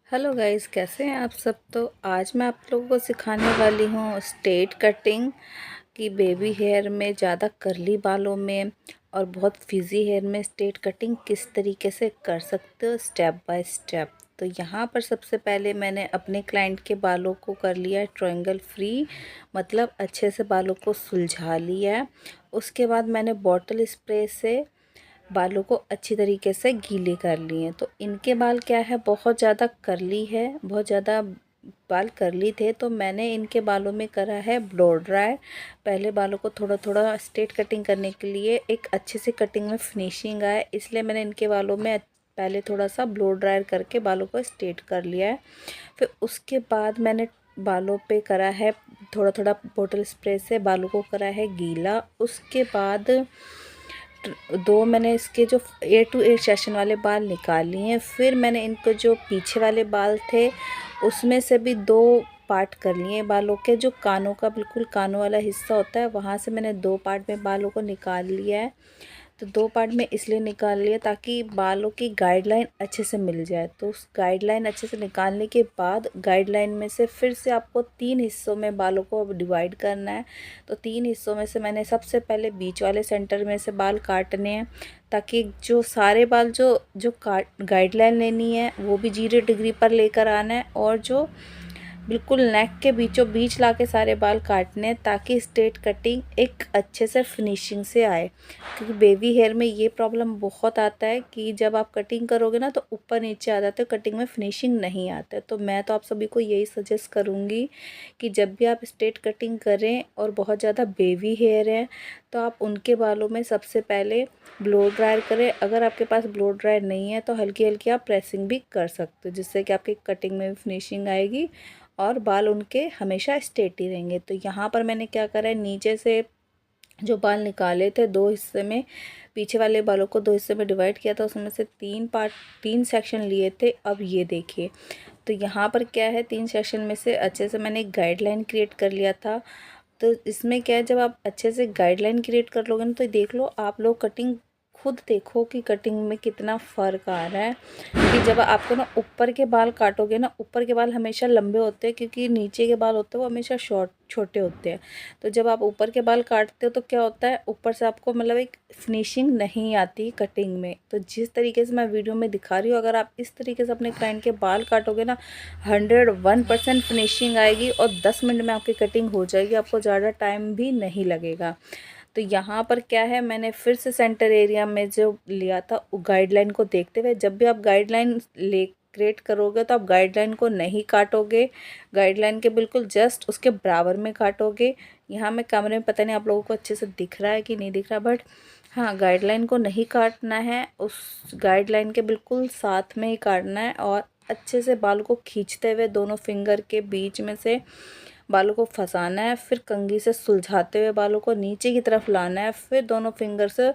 Hello guys, कैसे हैं आप सब। तो आज मैं आप लोगों को सिखाने वाली हूँ स्ट्रेट कटिंग कि बेबी हेयर में ज़्यादा कर्ली बालों में और बहुत फ्रिजी हेयर में स्ट्रेट कटिंग किस तरीके से कर सकते हो स्टेप बाय स्टेप। तो यहाँ पर सबसे पहले मैंने अपने क्लाइंट के बालों को कर लिया है ट्रायंगल फ्री, मतलब अच्छे से बालों को सुलझा लिया है। उसके बाद मैंने बॉटल स्प्रे से बालों को अच्छी तरीके से गीले कर लिए। तो इनके बाल क्या है, बहुत ज़्यादा करली है, बहुत ज़्यादा बाल करली थे, तो मैंने इनके बालों में करा है ब्लो ड्राई। पहले बालों को थोड़ा थोड़ा स्ट्रेट कटिंग करने के लिए एक अच्छे से कटिंग में फिनिशिंग आए, इसलिए मैंने इनके बालों में पहले थोड़ा सा ब्लो ड्रायर करके बालों को स्ट्रेट कर लिया है। फिर उसके बाद मैंने बालों पे करा है थोड़ा थोड़ा बॉटल स्प्रे से बालों को करा है गीला। उसके बाद दो मैंने इसके जो 8 सेशन वाले बाल निकाल लिए हैं। फिर मैंने इनको जो पीछे वाले बाल थे उसमें से भी 2 पार्ट कर लिए बालों के। जो कानों का बिल्कुल कानों वाला हिस्सा होता है वहाँ से मैंने 2 पार्ट में बालों को निकाल लिया है। तो 2 पार्ट में इसलिए निकाल लिया ताकि बालों की गाइडलाइन अच्छे से मिल जाए। तो उस गाइडलाइन अच्छे से निकालने के बाद गाइडलाइन में से फिर से आपको 3 हिस्सों में बालों को डिवाइड करना है। तो 3 हिस्सों में से मैंने सबसे पहले बीच वाले सेंटर में से बाल काटने हैं, ताकि जो सारे बाल जो जो काट गाइडलाइन लेनी है वो भी 0 डिग्री पर लेकर आना है, और जो बिल्कुल नेक के बीचों बीच ला के सारे बाल काटने हैं, ताकि स्ट्रेट कटिंग एक अच्छे से फिनिशिंग से आए। क्योंकि बेबी हेयर में ये प्रॉब्लम बहुत आता है कि जब आप कटिंग करोगे ना तो ऊपर नीचे आ जाते हो, कटिंग में फिनिशिंग नहीं आता है। तो मैं तो आप सभी को यही सजेस्ट करूँगी कि जब भी आप स्ट्रेट कटिंग करें और बहुत ज़्यादा बेबी हेयर है तो आप उनके बालों में सबसे पहले ब्लो ड्रायर करें। अगर आपके पास ब्लो ड्रायर नहीं है तो हल्की हल्की आप प्रेसिंग भी कर सकते हो, जिससे कि आपकी कटिंग में भी फिनिशिंग आएगी और बाल उनके हमेशा स्ट्रेट ही रहेंगे। तो यहाँ पर मैंने क्या करा है, नीचे से जो बाल निकाले थे 2 हिस्से में, पीछे वाले बालों को 2 हिस्से में डिवाइड किया था, उसमें से 3 सेक्शन लिए थे। अब ये देखिए, तो यहाँ पर क्या है, 3 सेक्शन में से अच्छे से मैंने एक गाइडलाइन क्रिएट कर लिया था। तो इसमें क्या है, जब आप अच्छे से गाइडलाइन क्रिएट कर लोगे ना तो देख लो, आप लोग कटिंग खुद देखो कि कटिंग में कितना फ़र्क आ रहा है। कि जब आपको ना ऊपर के बाल काटोगे ना, ऊपर के बाल हमेशा लंबे होते हैं, क्योंकि नीचे के बाल होते हैं वो हमेशा छोटे होते हैं। तो जब आप ऊपर के बाल काटते हो तो क्या होता है, ऊपर से आपको मतलब एक फिनिशिंग नहीं आती कटिंग में। तो जिस तरीके से मैं वीडियो में दिखा रही हूँ, अगर आप इस तरीके से अपने क्लाइंट के बाल काटोगे ना, 101% फिनिशिंग आएगी और 10 मिनट में आपकी कटिंग हो जाएगी, आपको ज़्यादा टाइम भी नहीं लगेगा। तो यहाँ पर क्या है, मैंने फिर से सेंटर एरिया में जो लिया था गाइडलाइन को देखते हुए, जब भी आप गाइडलाइन ले क्रिएट करोगे तो आप गाइडलाइन को नहीं काटोगे, गाइडलाइन के बिल्कुल जस्ट उसके बराबर में काटोगे। यहाँ मैं कैमरे में पता नहीं आप लोगों को अच्छे से दिख रहा है कि नहीं दिख रहा, बट हाँ, गाइडलाइन को नहीं काटना है, उस गाइडलाइन के बिल्कुल साथ में ही काटना है। और अच्छे से बाल को खींचते हुए दोनों फिंगर के बीच में से बालों को फंसाना है, फिर कंघी से सुलझाते हुए बालों को नीचे की तरफ लाना है, फिर दोनों फिंगर से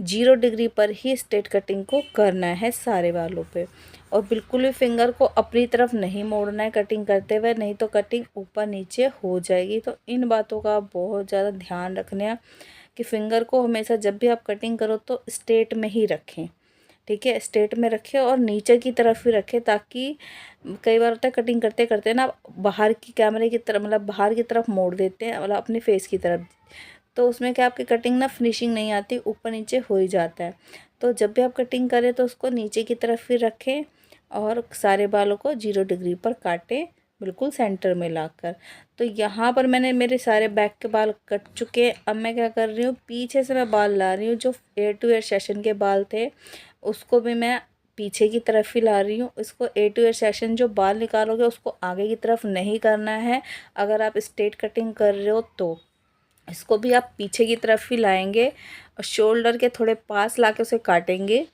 0 डिग्री पर ही स्ट्रेट कटिंग को करना है सारे बालों पे। और बिल्कुल भी फिंगर को अपनी तरफ नहीं मोड़ना है कटिंग करते हुए, नहीं तो कटिंग ऊपर नीचे हो जाएगी। तो इन बातों का बहुत ज़्यादा ध्यान रखना है कि फिंगर को हमेशा जब भी आप कटिंग करो तो स्ट्रेट में ही रखें, ठीक है, स्ट्रेट में रखें और नीचे की तरफ ही रखें। ताकि कई बार होता है कटिंग करते करते ना बाहर की कैमरे की तरफ, मतलब बाहर की तरफ मोड़ देते हैं, मतलब अपने फेस की तरफ, तो उसमें क्या आपकी कटिंग ना फिनिशिंग नहीं आती, ऊपर नीचे हो ही जाता है। तो जब भी आप कटिंग करें तो उसको नीचे की तरफ ही रखें और सारे बालों को 0 डिग्री पर काटें, बिल्कुल सेंटर में लाकर। तो यहाँ पर मैंने मेरे सारे बैक के बाल कट चुके हैं। अब मैं क्या कर रही हूँ, पीछे से मैं बाल ला रही हूँ, जो एयर टू एयर सेशन के बाल थे उसको भी मैं पीछे की तरफ ही ला रही हूँ। इसको एयर टू एयर सेशन जो बाल निकालोगे उसको आगे की तरफ नहीं करना है, अगर आप स्ट्रेट कटिंग कर रहे हो तो इसको भी आप पीछे की तरफ ही लाएंगे और शोल्डर के थोड़े पास लाके उसे काटेंगे,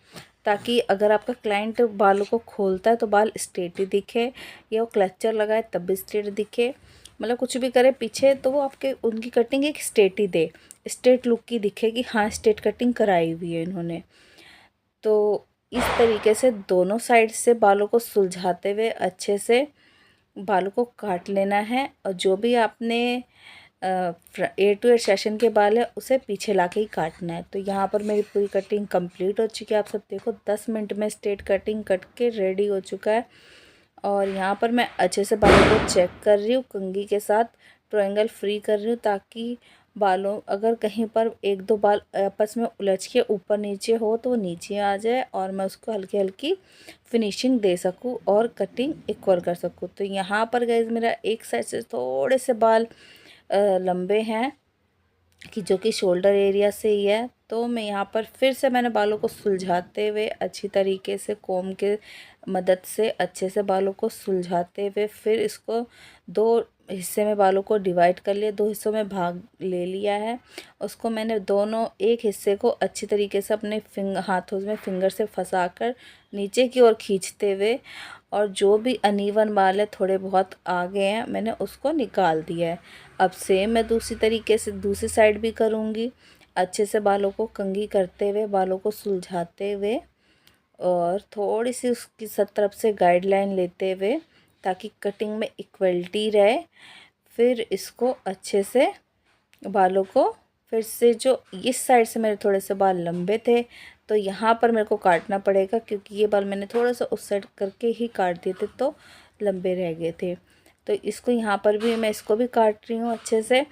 ताकि अगर आपका क्लाइंट बालों को खोलता है तो बाल स्ट्रेट ही दिखे, या वो क्लचर लगाए तब भी स्ट्रेट दिखे, मतलब कुछ भी करे पीछे तो वो आपके उनकी कटिंग एक स्ट्रेट ही दे, स्ट्रेट लुक की दिखे कि हाँ स्ट्रेट कटिंग कराई हुई है इन्होंने। तो इस तरीके से दोनों साइड से बालों को सुलझाते हुए अच्छे से बालों को काट लेना है। और जो भी आपने एयर टू एयर सेशन के बाल है उसे पीछे लाके ही काटना है। तो यहाँ पर मेरी पूरी कटिंग कंप्लीट हो चुकी है। आप सब देखो 10 मिनट में स्ट्रेट कटिंग कट के रेडी हो चुका है। और यहाँ पर मैं अच्छे से बालों को चेक कर रही हूँ, कंघी के साथ ट्रायंगल फ्री कर रही हूँ, ताकि बालों अगर कहीं पर एक दो बाल आपस में उलझ के ऊपर नीचे हो तो वो नीचे आ जाए और मैं उसको हल्की हल्की फिनिशिंग दे सकूँ और कटिंग इक्वल कर सकूँ। तो यहाँ पर गाइस मेरा एक साइड से थोड़े से बाल लंबे हैं कि जो कि शोल्डर एरिया से ही है। तो मैं यहाँ पर फिर से मैंने बालों को सुलझाते हुए अच्छी तरीके से कोम के मदद से अच्छे से बालों को सुलझाते हुए फिर इसको दो हिस्से में बालों को डिवाइड कर लिया, दो हिस्सों में भाग ले लिया है। उसको मैंने दोनों एक हिस्से को अच्छी तरीके से अपने हाथों में फिंगर से फंसाकर नीचे की ओर खींचते हुए और जो भी अनइवन बाल है थोड़े बहुत आगे हैं मैंने उसको निकाल दिया है। अब सेम मैं दूसरी तरीके से दूसरी साइड भी करूँगी, अच्छे से बालों को कंघी करते हुए बालों को सुलझाते हुए और थोड़ी सी उसकी सब तरफ से गाइडलाइन लेते हुए ताकि कटिंग में इक्वलिटी रहे। फिर इसको अच्छे से बालों को फिर से जो इस साइड से मेरे थोड़े से बाल लंबे थे तो यहाँ पर मेरे को काटना पड़ेगा, क्योंकि ये बाल मैंने थोड़ा सा उस साइड करके ही काट दिए थे तो लंबे रह गए थे। तो इसको यहाँ पर भी मैं इसको भी काट रही हूँ अच्छे से।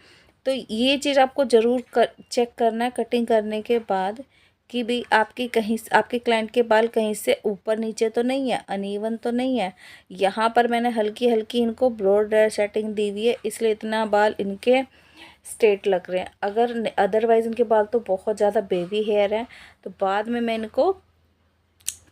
तो ये चीज़ आपको ज़रूर चेक करना है कटिंग करने के बाद कि भाई आपकी कहीं आपके क्लाइंट के बाल कहीं से ऊपर नीचे तो नहीं है, अनइवन तो नहीं है। यहाँ पर मैंने हल्की हल्की इनको ब्रॉड सेटिंग दी हुई है, इसलिए इतना बाल इनके स्ट्रेट लग रहे हैं। अगर अदरवाइज़ इनके बाल तो बहुत ज़्यादा बेबी हेयर है। तो बाद में मैं इनको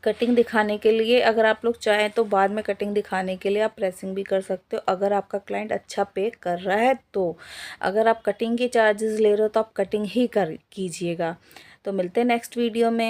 कटिंग दिखाने के लिए, अगर आप लोग चाहें तो बाद में कटिंग दिखाने के लिए आप प्रेसिंग भी कर सकते हो, अगर आपका क्लाइंट अच्छा पे कर रहा है तो। अगर आप कटिंग के चार्जेस ले रहे हो तो आप कटिंग ही कर कीजिएगा। तो मिलते हैं नेक्स्ट वीडियो में।